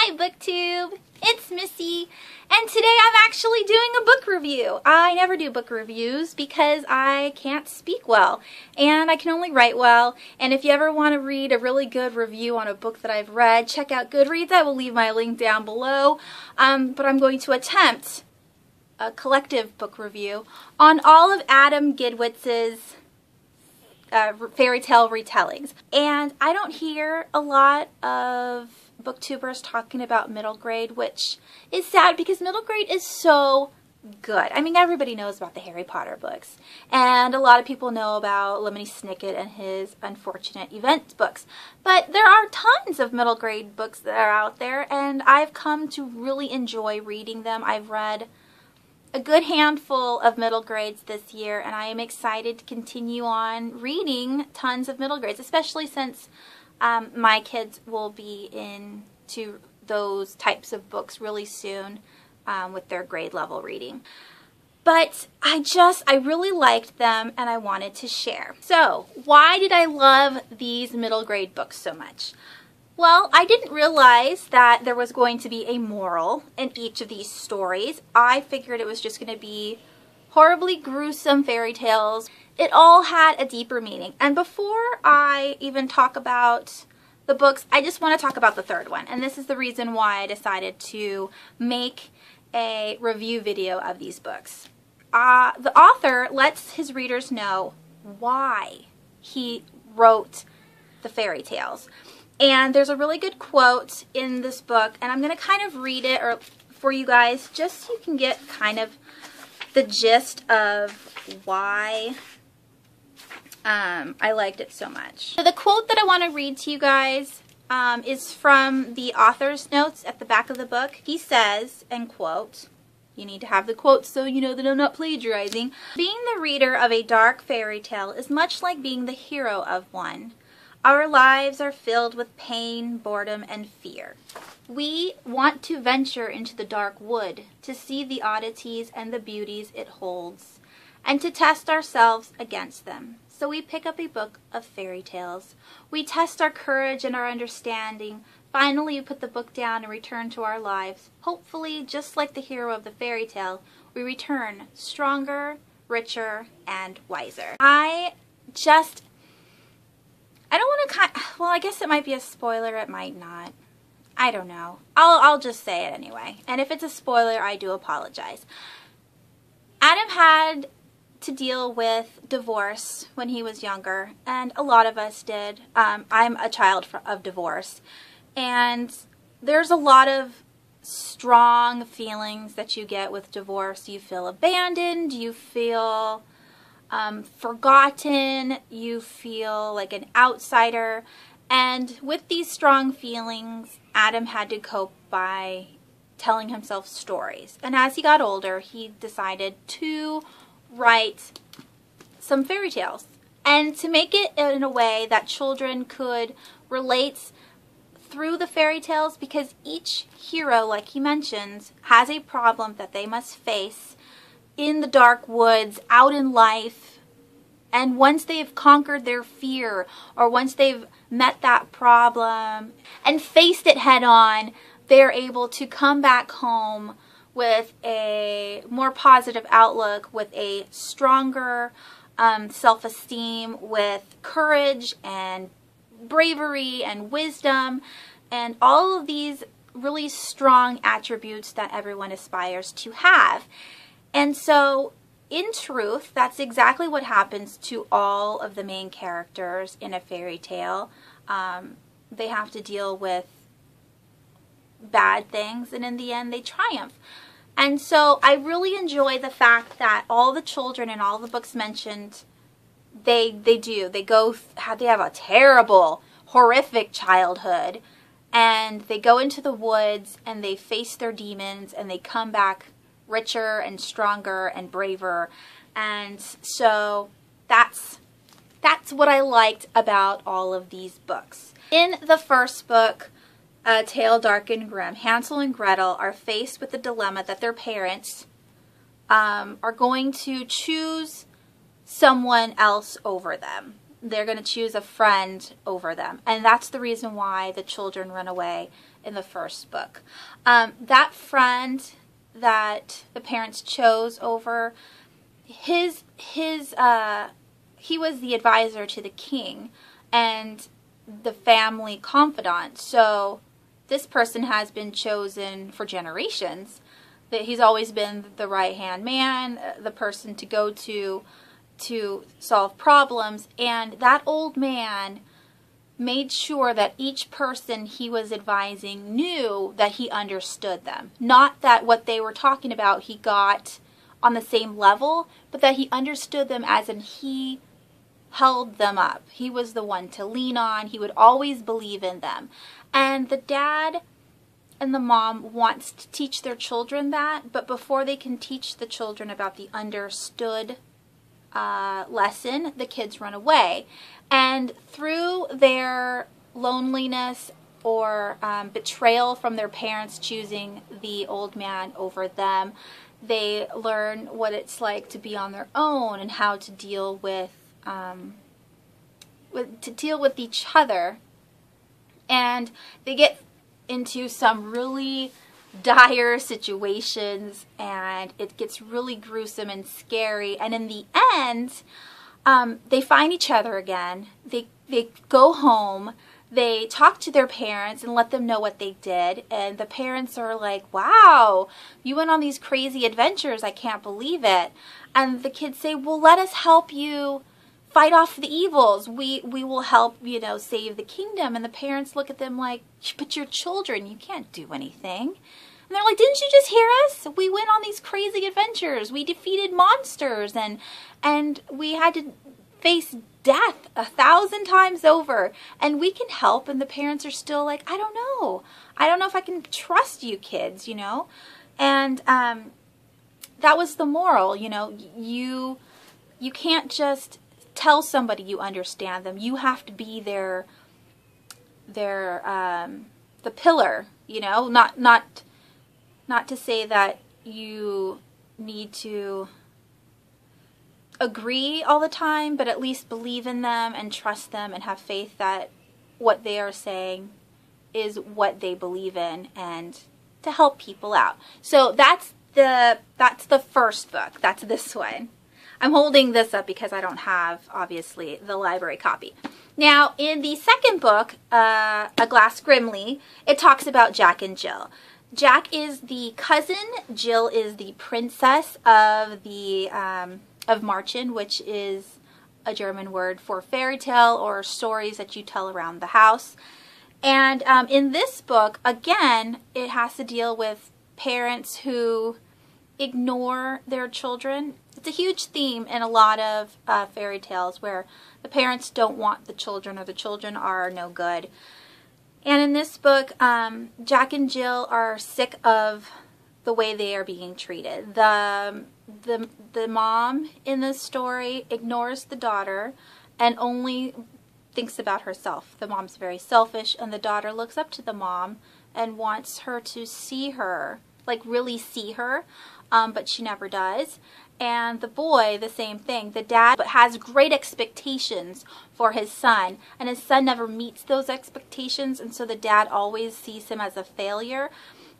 Hi BookTube, it's Missy, and today I'm actually doing a book review. I never do book reviews because I can't speak well, and I can only write well, and if you ever want to read a really good review on a book that I've read, check out Goodreads. I will leave my link down below, but I'm going to attempt a collective book review on all of Adam Gidwitz's fairy tale retellings. And I don't hear a lot of booktubers talking about middle grade, which is sad because middle grade is so good. I mean, everybody knows about the Harry Potter books, and a lot of people know about Lemony Snicket and his Unfortunate Events books, but there are tons of middle grade books that are out there, and I've come to really enjoy reading them. I've read a good handful of middle grades this year, and I am excited to continue on reading tons of middle grades, especially since my kids will be into those types of books really soon with their grade level reading. But I really liked them and I wanted to share. So, why did I love these middle grade books so much? Well, I didn't realize that there was going to be a moral in each of these stories. I figured it was just going to be horribly gruesome fairy tales. It all had a deeper meaning. And before I even talk about the books, I just want to talk about the third one. And this is the reason why I decided to make a review video of these books. The author lets his readers know why he wrote the fairy tales. And there's a really good quote in this book, and I'm going to kind of read it for you guys just so you can get kind of the gist of why I liked it so much. So the quote that I want to read to you guys is from the author's notes at the back of the book. He says, and quote, you need to have the quotes so you know that I'm not plagiarizing, "Being the reader of a dark fairy tale is much like being the hero of one. Our lives are filled with pain, boredom, and fear. We want to venture into the dark wood to see the oddities and the beauties it holds, and to test ourselves against them. So we pick up a book of fairy tales. We test our courage and our understanding. Finally, we put the book down and return to our lives. Hopefully, just like the hero of the fairy tale, we return stronger, richer, and wiser." I don't want to well, I guess it might be a spoiler, it might not. I don't know. I'll just say it anyway. And if it's a spoiler, I do apologize. Adam had to deal with divorce when he was younger, and a lot of us did. I'm a child of divorce, and there's a lot of strong feelings that you get with divorce. You feel abandoned, you feel forgotten, you feel like an outsider, and with these strong feelings, Adam had to cope by telling himself stories. And as he got older, he decided to write some fairy tales, and to make it in a way that children could relate through the fairy tales, because each hero, like he mentions, has a problem that they must face in the dark woods, out in life, and once they've conquered their fear, or once they've met that problem and faced it head on, they're able to come back home with a more positive outlook, with a stronger self-esteem, with courage and bravery and wisdom, and all of these really strong attributes that everyone aspires to have. And so, in truth, that's exactly what happens to all of the main characters in a fairy tale. They have to deal with bad things, and in the end, they triumph. And so, I really enjoy the fact that all the children in all the books mentioned, they have a terrible, horrific childhood, and they go into the woods, and they face their demons, and they come back richer and stronger and braver. And so that's what I liked about all of these books. In the first book, Tale Dark and Grimm, Hansel and Gretel are faced with the dilemma that their parents are going to choose someone else over them. They're going to choose a friend over them. And that's the reason why the children run away in the first book. That friend that the parents chose over, he was the advisor to the king and the family confidant. So this person has been chosen for generations. That he's always been the right-hand man, the person to go to solve problems. And that old man made sure that each person he was advising knew that he understood them. Not that what they were talking about he got on the same level, but that he understood them as in he held them up. He was the one to lean on. He would always believe in them. And the dad and the mom wants to teach their children that, but before they can teach the children about the understood lesson, the kids run away. And through their loneliness or betrayal from their parents choosing the old man over them, they learn what it's like to be on their own and how to deal with each other. And they get into some really dire situations, and it gets really gruesome and scary. And in the end, they find each other again. They go home. They talk to their parents and let them know what they did. And the parents are like, wow, you went on these crazy adventures. I can't believe it. And the kids say, well, let us help you fight off the evils. We will help, save the kingdom. And the parents look at them like, but you're children. You can't do anything. And they're like, didn't you just hear us? We went on these crazy adventures. We defeated monsters and we had to face death 1,000 times over. And we can help. And the parents are still like, I don't know. I don't know if I can trust you kids, And that was the moral, You can't just tell somebody you understand them. You have to be the pillar, not to say that you need to agree all the time, but at least believe in them and trust them and have faith that what they are saying is what they believe in, and to help people out. So that's the first book. That's this one. I'm holding this up because I don't have, obviously, the library copy. Now, in the second book, A Glass Grimly, it talks about Jack and Jill. Jack is the cousin. Jill is the princess of Märchen, which is a German word for fairy tale or stories that you tell around the house. And in this book, again, it has to deal with parents who ignore their children. It's a huge theme in a lot of fairy tales where the parents don't want the children or the children are no good. And in this book, Jack and Jill are sick of the way they are being treated. The mom in this story ignores the daughter and only thinks about herself. The mom's very selfish, and the daughter looks up to the mom and wants her to see her, like really see her, but she never does. And the boy, the same thing. The dad has great expectations for his son, and his son never meets those expectations, and so the dad always sees him as a failure.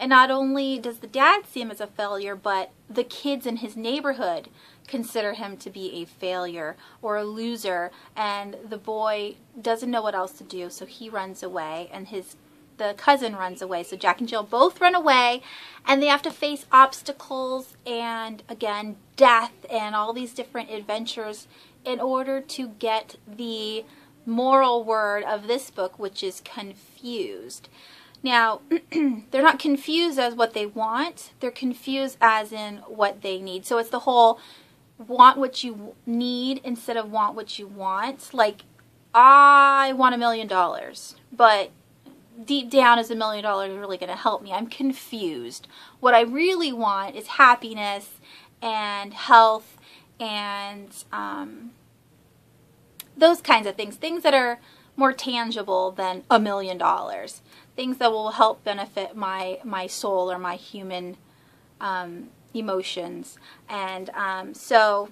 And not only does the dad see him as a failure, but the kids in his neighborhood consider him to be a failure or a loser, and the boy doesn't know what else to do, so he runs away, and the cousin runs away. So Jack and Jill both run away, and they have to face obstacles and, again, death and all these different adventures in order to get the moral word of this book, which is confused. Now, they're not confused as what they want. They're confused as in what they need. So it's the whole want what you need instead of want what you want. Like, I want $1 million, but deep down, is $1 million really going to help me? I'm confused. What I really want is happiness and health and those kinds of things. Things that are more tangible than $1 million. Things that will help benefit my soul or my human emotions. And so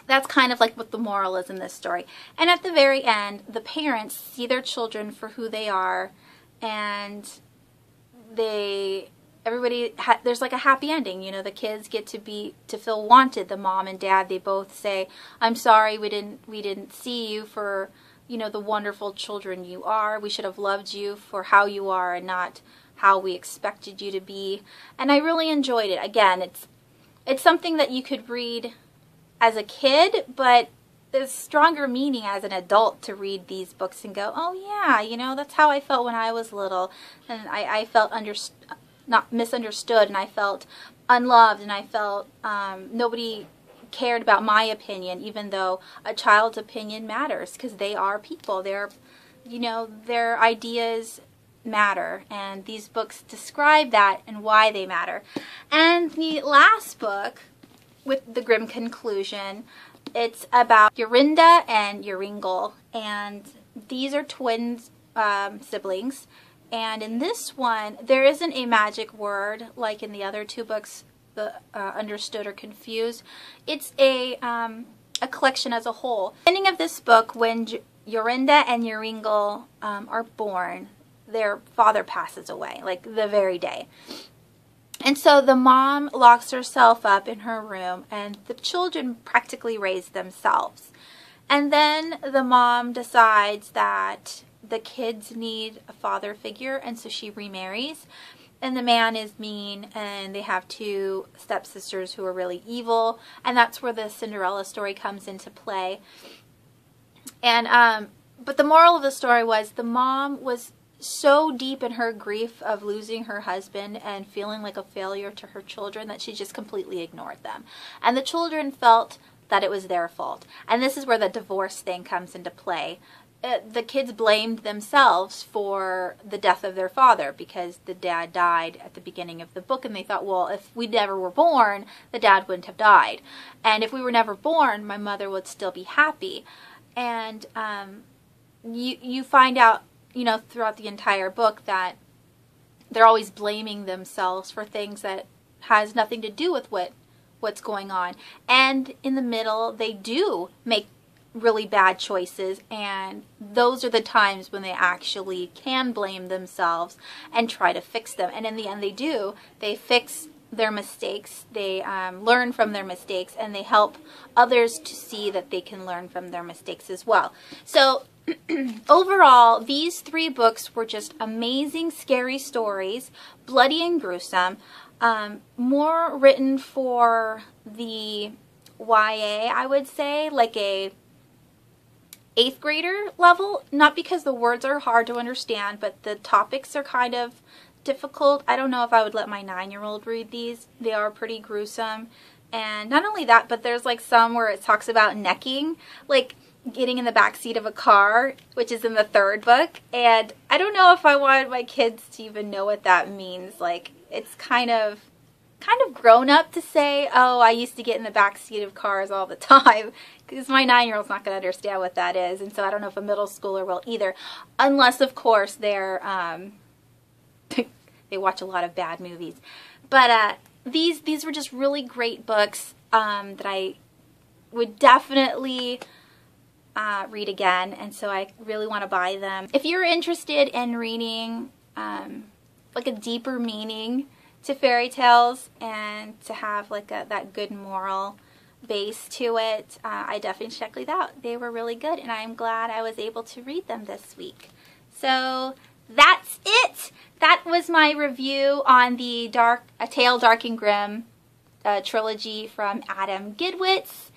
that's kind of like what the moral is in this story. And at the very end, the parents see their children for who they are, and there's like a happy ending. You know, the kids get to feel wanted. The mom and dad, they both say, "I'm sorry we didn't see you for, you know, the wonderful children you are. We should have loved you for how you are and not how we expected you to be." And I really enjoyed it. Again, it's something that you could read as a kid, but there's stronger meaning as an adult to read these books and go, "Oh yeah, you know, that's how I felt when I was little, and I felt not misunderstood, and I felt unloved, and I felt nobody cared about my opinion," even though a child's opinion matters because they are people. You know, their ideas matter, and these books describe that and why they matter. And the last book, with the Grimm Conclusion, it's about Jorinda and Joringel, and these are twins, siblings. And in this one, there isn't a magic word like in the other two books, the Understood or Confused. It's a collection as a whole. At the ending of this book, when Jorinda and Joringel are born, their father passes away, like the very day. And so the mom locks herself up in her room, and the children practically raise themselves. And then the mom decides that the kids need a father figure, and so she remarries. And the man is mean, and they have two stepsisters who are really evil, and that's where the Cinderella story comes into play. And but the moral of the story was the mom was so deep in her grief of losing her husband and feeling like a failure to her children that she just completely ignored them. And the children felt that it was their fault. And this is where the divorce thing comes into play. The kids blamed themselves for the death of their father because the dad died at the beginning of the book, and they thought, well, if we never were born, the dad wouldn't have died. And if we were never born, my mother would still be happy. And you find out, you know, throughout the entire book that they're always blaming themselves for things that has nothing to do with what's going on. And in the middle, they do make really bad choices, and those are the times when they actually can blame themselves and try to fix them. And in the end, they do. They fix their mistakes, they learn from their mistakes, and they help others to see that they can learn from their mistakes as well. So overall, these three books were just amazing, scary stories, bloody and gruesome, more written for the YA, I would say, like a 8th grader level, not because the words are hard to understand, but the topics are kind of difficult. I don't know if I would let my 9-year-old read these. They are pretty gruesome. And not only that, but there's like some where it talks about necking, like getting in the back seat of a car, which is in the 3rd book. And I don't know if I wanted my kids to even know what that means. Like, it's kind of grown up to say, oh, I used to get in the back seat of cars all the time, because my 9-year-old's not going to understand what that is. And so I don't know if a middle schooler will either, unless of course they're they watch a lot of bad movies. But these were just really great books that I would definitely read again, and so I really want to buy them. If you're interested in reading like a deeper meaning to fairy tales and to have like that good moral base to it, I definitely check these out. They were really good, and I'm glad I was able to read them this week. So that's it. That was my review on the Tale Dark and Grimm trilogy from Adam Gidwitz.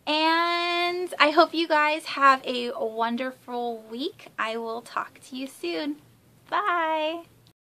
And I hope you guys have a wonderful week. I will talk to you soon. Bye.